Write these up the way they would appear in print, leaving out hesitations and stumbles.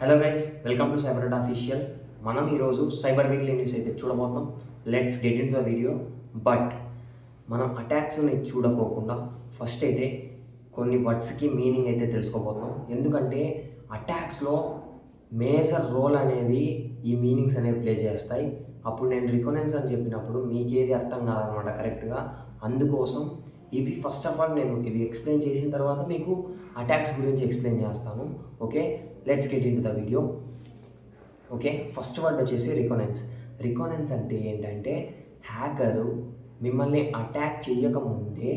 Hello guys, welcome to cyber Adda official. మనం ఈరోజు cyber weekly news అయితే చూడబోతున్నాం. Let's get in the video. But మనం అటాక్స్ని చూడకోకుండా first అయితే కొన్ని వర్డ్స్కి మీనింగ్ అయితే తెలుసుకోబోతున్నాం. ఎందుకంటే అటాక్స్లో మేజర్ రోల్ అనేవి ఈ మీనింగ్స్ అనేవి ప్లే చేస్తాయి. అప్పుడు నేను రికనెన్స్ అని చెప్పినప్పుడు మీకేది అర్థం కాదనమాట కరెక్ట్గా. అందుకోసం ఇవి ఫస్ట్ ఆఫ్ ఆల్ నేను ఇవి ఎక్స్ప్లెయిన్ చేసిన తర్వాత మీకు అటాక్స్ గురించి ఎక్స్ప్లెయిన్ చేస్తాను. Okay, let's get in to the video. Okay, first word వచ్చేసి రికనెన్స్. రికనెన్స్ అంటే ఏంటంటే హ్యాకరు మిమ్మల్ని అటాక్ చేయకముందే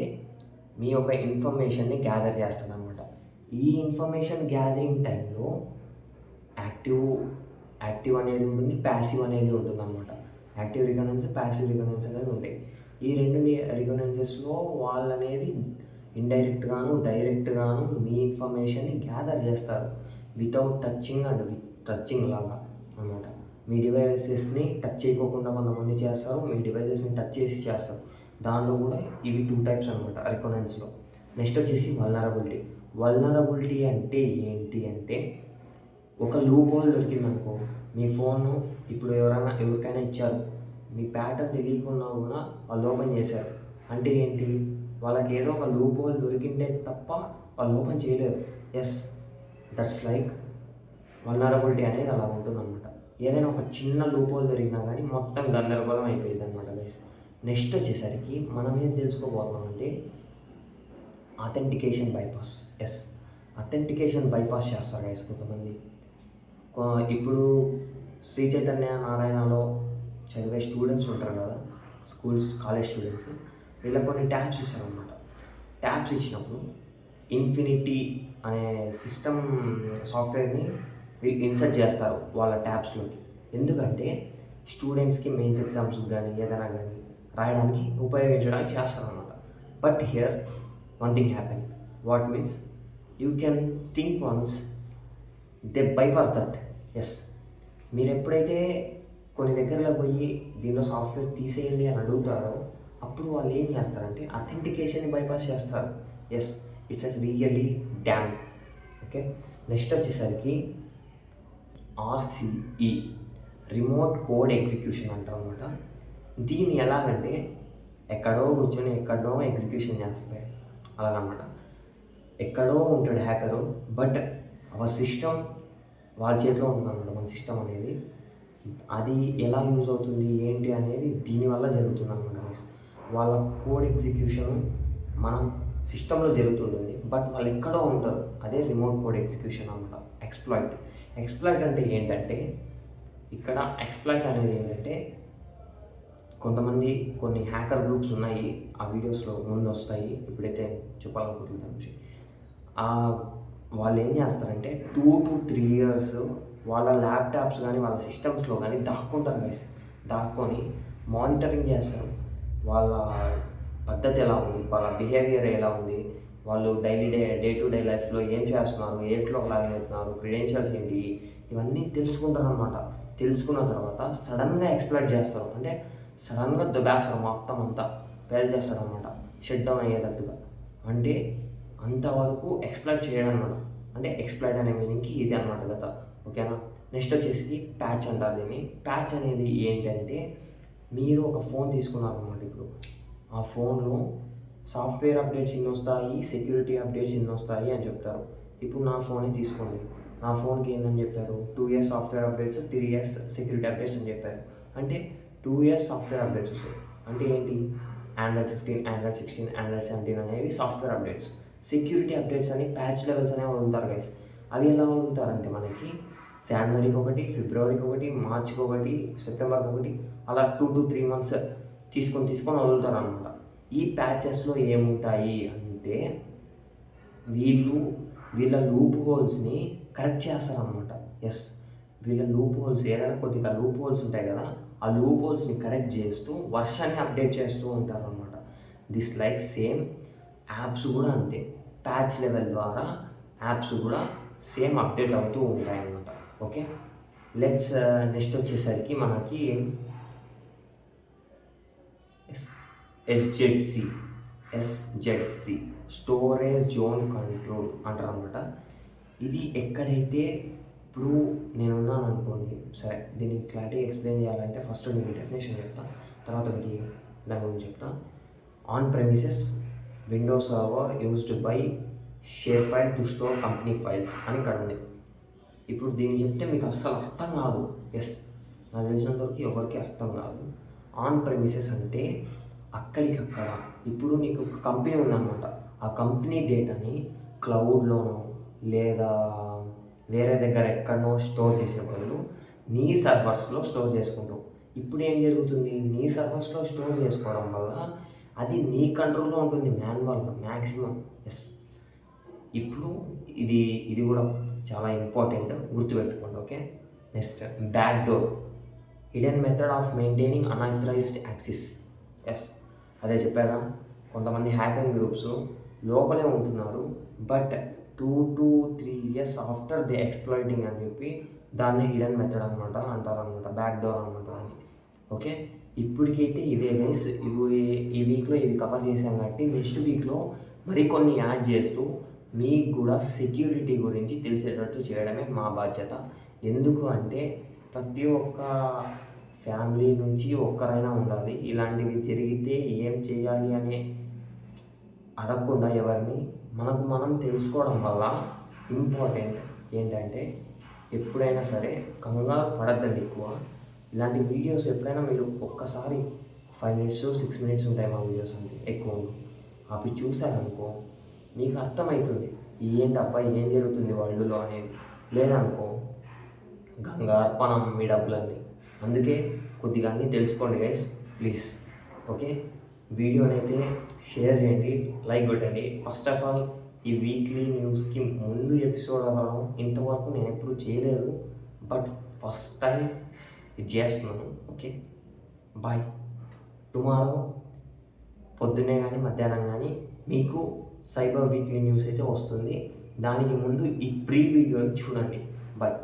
మీ యొక్క ఇన్ఫర్మేషన్ని గ్యాదర్ చేస్తుంది అనమాట. ఈ ఇన్ఫర్మేషన్ గ్యాదరింగ్ టైంలో యాక్టివ్ అనేది ఉంటుంది, ప్యాసివ్ అనేది ఉంటుంది అనమాట. యాక్టివ్ రికనెన్స్, ప్యాసివ్ రికనెన్స్ అనేది ఉంటాయి. ఈ రెండు రికనెన్సెస్లో వాళ్ళు అనేది ఇండైరెక్ట్గాను డైరెక్ట్గాను మీ ఇన్ఫర్మేషన్ని గ్యాదర్ చేస్తారు without touching and with touching లాగా అనమాట. మీ డివైసెస్ని టచ్ చేయకోకుండా కొంతమంది చేస్తారు, మీ డివైసెస్ని టచ్ చేసి చేస్తారు. దానిలో కూడా ఇవి 2 టైప్స్ అనమాట రికనెన్స్లో. నెక్స్ట్ వచ్చేసి వల్నరబిలిటీ. వల్నరబిలిటీ అంటే ఏంటి అంటే ఒక లూప్ హోల్ దొరికిందనుకో, మీ ఫోను ఇప్పుడు ఎవరికైనా ఇచ్చారు, మీ ప్యాటర్న్ తెలియకుండా కూడా వాళ్ళు ఓపెన్ చేశారు అంటే ఏంటి, వాళ్ళకి ఏదో ఒక లూప్ హోల్ దొరికింటే తప్ప వాళ్ళు ఓపెన్ చేయలేరు. ఎస్, దట్స్ లైక్ వల్నరబిలిటీ అనేది అలా ఉంటుందన్నమాట. ఏదైనా ఒక చిన్న లూప్ హోల్ దొరికినా కానీ మొత్తం గందరగోళం అయిపోయింది అనమాట గైస్. నెక్స్ట్ వచ్చేసరికి మనం ఏం తెలుసుకోబోతున్నామంటే authentication bypass. Yes, authentication bypass చేస్తారు గైస్ కొంతమంది. ఇప్పుడు శ్రీ చైతన్య నారాయణలో చదివే స్టూడెంట్స్ ఉంటారు కదా, కాలేజ్ స్టూడెంట్స్, వీళ్ళకి కొన్ని ట్యాబ్స్ ఇస్తారనమాట. ట్యాబ్స్ ఇచ్చినప్పుడు ఇన్ఫినిటీ అనే సిస్టమ్ సాఫ్ట్వేర్ని ఇన్సర్ట్ చేస్తారు వాళ్ళ ట్యాబ్స్లోకి. ఎందుకంటే స్టూడెంట్స్కి మెయిన్స్ ఎగ్జామ్స్కి కానీ ఏదైనా కానీ రాయడానికి ఉపయోగించడానికి చేస్తారనమాట. But here one thing happen. What means you can think once they bypass that. Yes, మీరు ఎప్పుడైతే కొన్ని దగ్గరలో పోయి దీనిలో సాఫ్ట్వేర్ తీసేయండి అని అడుగుతారో అప్పుడు వాళ్ళు ఏం చేస్తారంటే అథెంటికేషన్ని బైపాస్ చేస్తారు. Yes, it's a really damn. Okay, next వచ్చేసరికి RCE, రిమోట్ కోడ్ ఎగ్జిక్యూషన్ అంటారు అనమాట. దీన్ని ఎలాగంటే ఎక్కడో కూర్చొని ఎక్కడో ఎగ్జిక్యూషన్ చేస్తాయి అలాగనమాట. ఎక్కడో ఉంటాడు హ్యాకరు, బట్ అవర్ సిస్టమ్ వాళ్ళ చేతిలో ఉందన్నమాట. మన సిస్టమ్ అనేది అది ఎలా యూజ్ అవుతుంది ఏంటి అనేది దీనివల్ల జరుగుతుంది అనమాట. వాళ్ళ కోడ్ ఎగ్జిక్యూషన్ మనం సిస్టంలో జరుగుతుంటుంది, బట్ వాళ్ళు ఎక్కడో ఉంటారు. అదే రిమోట్ కోడ్ ఎగ్జిక్యూషన్ అనమాట. ఎక్స్ప్లాయిట్ అంటే ఏంటంటే ఇక్కడ ఎక్స్ప్లాయిట్ అనేది ఏంటంటే కొన్ని హ్యాకర్ గ్రూప్స్ ఉన్నాయి, ఆ వీడియోస్లో ముందు వస్తాయి, ఇప్పుడైతే చెప్పాలనుకుంటుంది దాని గురించి. వాళ్ళు ఏం చేస్తారంటే 2 to 3 years వాళ్ళ ల్యాప్టాప్స్ కానీ వాళ్ళ సిస్టమ్స్లో కానీ దాక్కుంటారు గైస్. దాక్కొని మానిటరింగ్ చేస్తారు. వాళ్ళ పద్ధతి ఎలా ఉంది, వాళ్ళ బిహేవియర్ ఎలా ఉంది, వాళ్ళు డే టు డే లైఫ్లో ఏం చేస్తున్నారు, ఏట్లో లాగిన్ అవుతున్నారు, క్రెడెన్షియల్స్ ఏంటి, ఇవన్నీ తెలుసుకుంటారు అనమాట. తెలుసుకున్న తర్వాత సడన్గా ఎక్స్ప్లాయిట్ చేస్తారు. అంటే సడన్గా దుబాస్తారు, మొత్తం అంతా పేల్ చేస్తారు అనమాట, షట్ డౌన్ అయ్యేటట్టుగా. అంటే అంతవరకు ఎక్స్ప్లాయిట్ చేయడం అనమాట. అంటే ఎక్స్ప్లాయిట్ అనే మీనింగ్కి ఇది అనమాట గత. ఓకేనా, నెక్స్ట్ వచ్చేసి ప్యాచ్ అంటారు దీన్ని. ప్యాచ్ అనేది ఏంటంటే మీరు ఒక ఫోన్ తీసుకున్నారన్నమాట. ఇప్పుడు ఆ ఫోన్లో సాఫ్ట్వేర్ అప్డేట్స్ ఇన్ని వస్తాయి, సెక్యూరిటీ అప్డేట్స్ ఇన్ని వస్తాయి అని చెప్తారు. ఇప్పుడు నా ఫోనే తీసుకోండి, నా ఫోన్కి ఏందని చెప్పారు, 2 years software updates, 3 years security updates అని చెప్పారు. అంటే 2 years సాఫ్ట్వేర్ అప్డేట్స్ వస్తాయి. అంటే ఏంటి, Android 15, Android 16, Android 17 అనేవి సాఫ్ట్వేర్ అప్డేట్స్. సెక్యూరిటీ అప్డేట్స్ అని ప్యాచ్ లెవెల్స్ అనేవి వదులుతారు గైస్. అవి ఎలా వదులుతారంటే మనకి జనవరికి ఒకటి, ఫిబ్రవరికి ఒకటి, మార్చికి ఒకటి, సెప్టెంబర్కి ఒకటి, అలా 2 to 3 months తీసుకొని వదులుతారు అనమాట. ఈ ప్యాచెస్లో ఏముంటాయి అంటే వీళ్ళ లూప్ హోల్స్ని కరెక్ట్ చేస్తారనమాట. ఎస్, వీళ్ళ లూప్ హోల్స్ ఏదైనా కొద్దిగా లూప్ హోల్స్ ఉంటాయి కదా, ఆ లూప్ హోల్స్ని కరెక్ట్ చేస్తూ వర్షన్ని అప్డేట్ చేస్తూ ఉంటారు అనమాట. దిస్ లైక్ సేమ్ యాప్స్ కూడా అంతే. ప్యాచ్ లెవెల్ ద్వారా యాప్స్ కూడా సేమ్ అప్డేట్ అవుతూ ఉంటాయి అన్నమాట. ఓకే, నెక్స్ట్ వచ్చేసరికి మనకి ఎస్జెడ్సి స్టోరేజ్ జోన్ కంట్రోల్ అంటారు అనమాట. ఇది ఎక్కడైతే ఇప్పుడు నేనున్నాను అనుకోండి, సరే దీనికి క్లారిటీ ఎక్స్ప్లెయిన్ చేయాలంటే ఫస్ట్ మీకు డెఫినేషన్ చెప్తా, తర్వాత మీకు దాని గురించి చెప్తా. On premises Windows server used by share file to store company files అని ఇక్కడ ఉంది. ఇప్పుడు దీన్ని చెప్తే మీకు అస్సలు అర్థం కాదు. ఎస్, నాకు తెలిసినంతవరకు ఎవరికి అర్థం కాదు. ఆన్ ప్రెమిసెస్ అంటే అక్కడికక్కడ. ఇప్పుడు నీకు ఒక కంపెనీ ఉందన్నమాట, ఆ కంపెనీ డేటాని క్లౌడ్లోనో లేదా వేరే దగ్గర ఎక్కడనో స్టోర్ చేసే బదులు నీ సర్వర్స్లో స్టోర్ చేసుకుంటావు. ఇప్పుడు ఏం జరుగుతుంది, నీ సర్వర్స్లో స్టోర్ చేసుకోవడం వల్ల అది నీ కంట్రోల్లో ఉంటుంది మాన్యువల్గా మ్యాక్సిమం. ఎస్, ఇప్పుడు ఇది కూడా చాలా ఇంపార్టెంట్, గుర్తుపెట్టుకోండి. Okay, next back door, hidden method of maintaining unauthorised access. Yes, అదే చెప్పాగా, కొంతమంది హ్యాకింగ్ గ్రూప్స్ లోపలే ఉంటున్నారు, but 2 to 3 years after the exploiting అని చెప్పి దాన్ని హిడెన్ మెథడ్ అనమాట అంటారనమాట, బ్యాక్ డోర్ అనమాట దాన్ని. ఓకే, ఇప్పటికైతే ఇవే గైస్, ఈ వీక్లో ఇవి కవర్ చేసాం కాబట్టి నెక్స్ట్ వీక్లో మరికొన్ని యాడ్ చేస్తూ మీకు కూడా సెక్యూరిటీ గురించి తెలిసేటట్టు చేయడమే మా బాధ్యత. ఎందుకు అంటే ప్రతి ఒక్క ఫ్యామిలీ నుంచి ఒక్కరైనా ఉండాలి, ఇలాంటివి జరిగితే ఏం చేయాలి అనే అడగకుండా ఎవరిని మనకు మనం తెలుసుకోవడం వల్ల ఇంపార్టెంట్ ఏంటంటే ఎప్పుడైనా సరే కంగారు పడద్దండి ఎక్కువ. ఇలాంటి వీడియోస్ ఎప్పుడైనా మీరు ఒక్కసారి 5 minutes 6 minutes ఉంటాయి మా వీడియోస్, అంతే ఎక్కువ అవి చూసారనుకో మీకు అర్థమవుతుంది ఏంటబ్బా ఏం జరుగుతుంది వరల్డ్లో అనేది. లేదనుకో గంగార్పణం మీ డబ్బులన్నీ. అందుకే కొద్దిగా అన్నీ తెలుసుకోండి గైస్, ప్లీజ్. ఓకే, వీడియోని అయితే షేర్ చేయండి, లైక్ కొట్టండి. ఫస్ట్ ఆఫ్ ఆల్ ఈ వీక్లీ న్యూస్కి ముందు ఎపిసోడ్ అవ్వడం ఇంతవరకు నేను ఎప్పుడు చేయలేదు, బట్ ఫస్ట్ టైం ఇది చేస్తున్నాను. Okay, bye. టుమారో పొద్దున్నే కానీ మధ్యాహ్నం కానీ మీకు సైబర్ వీక్లీ న్యూస్ అయితే వస్తుంది. దానికి ముందు ఈ ప్రీ వీడియోని చూడండి. బాయ్.